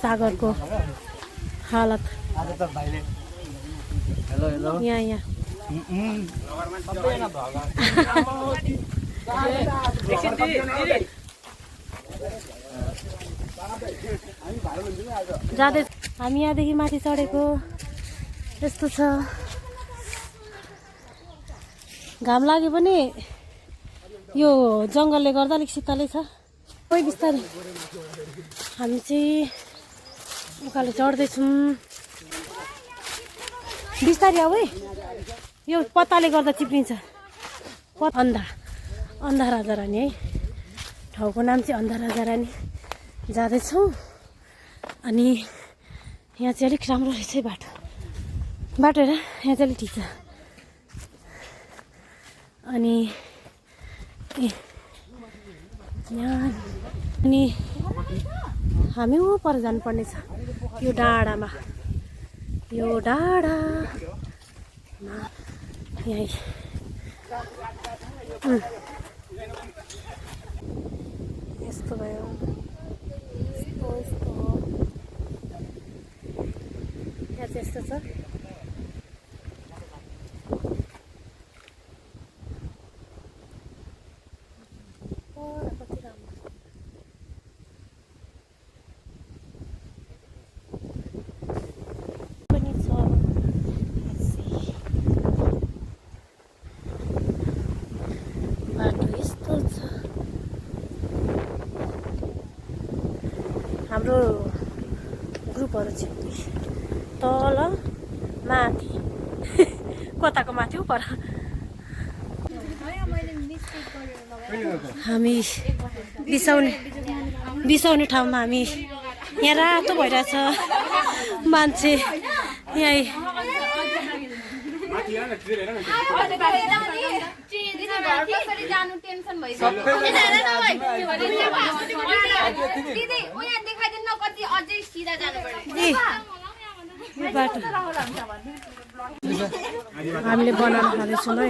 सागरको हालत यहाँ जाँदै हामी यहाँदेखि माथि चढेको यस्तो छ। घाम लाग्यो भने यो जङ्गलले गर्दा अलिक शीतलै छ। कोही बिस्तारै हामी चाहिँ उकालो चढ्दैछौँ। बिस्तारै आऊ है, यो पत्ताले गर्दा चिप्लिन्छ। अन्धा राजा रानी है, ठाउँको नाम चाहिँ अन्धा राजा रानी। जाँदैछौँ अनि यहाँ चाहिँ अलिक राम्रो रहेछ है बाटो हेर, यहाँ चाहिँ अलिक ठिक छ। अनि यहाँ अनि हामी ऊ पर जानुपर्नेछ, यो डाँडामा, यो डाँडामा यहीँ यस्तो भयो, यस्तो यहाँ चाहिँ यस्तो छ। हाम्रो ग्रुपहरू चाहिँ तल माथि कताको माथि हो पर हामी बिसाउने ठाउँमा हामी यहाँ रातो भइरहेछ मान्छे यहीँ बाटो हामीले बनाउन थालेछौँ है।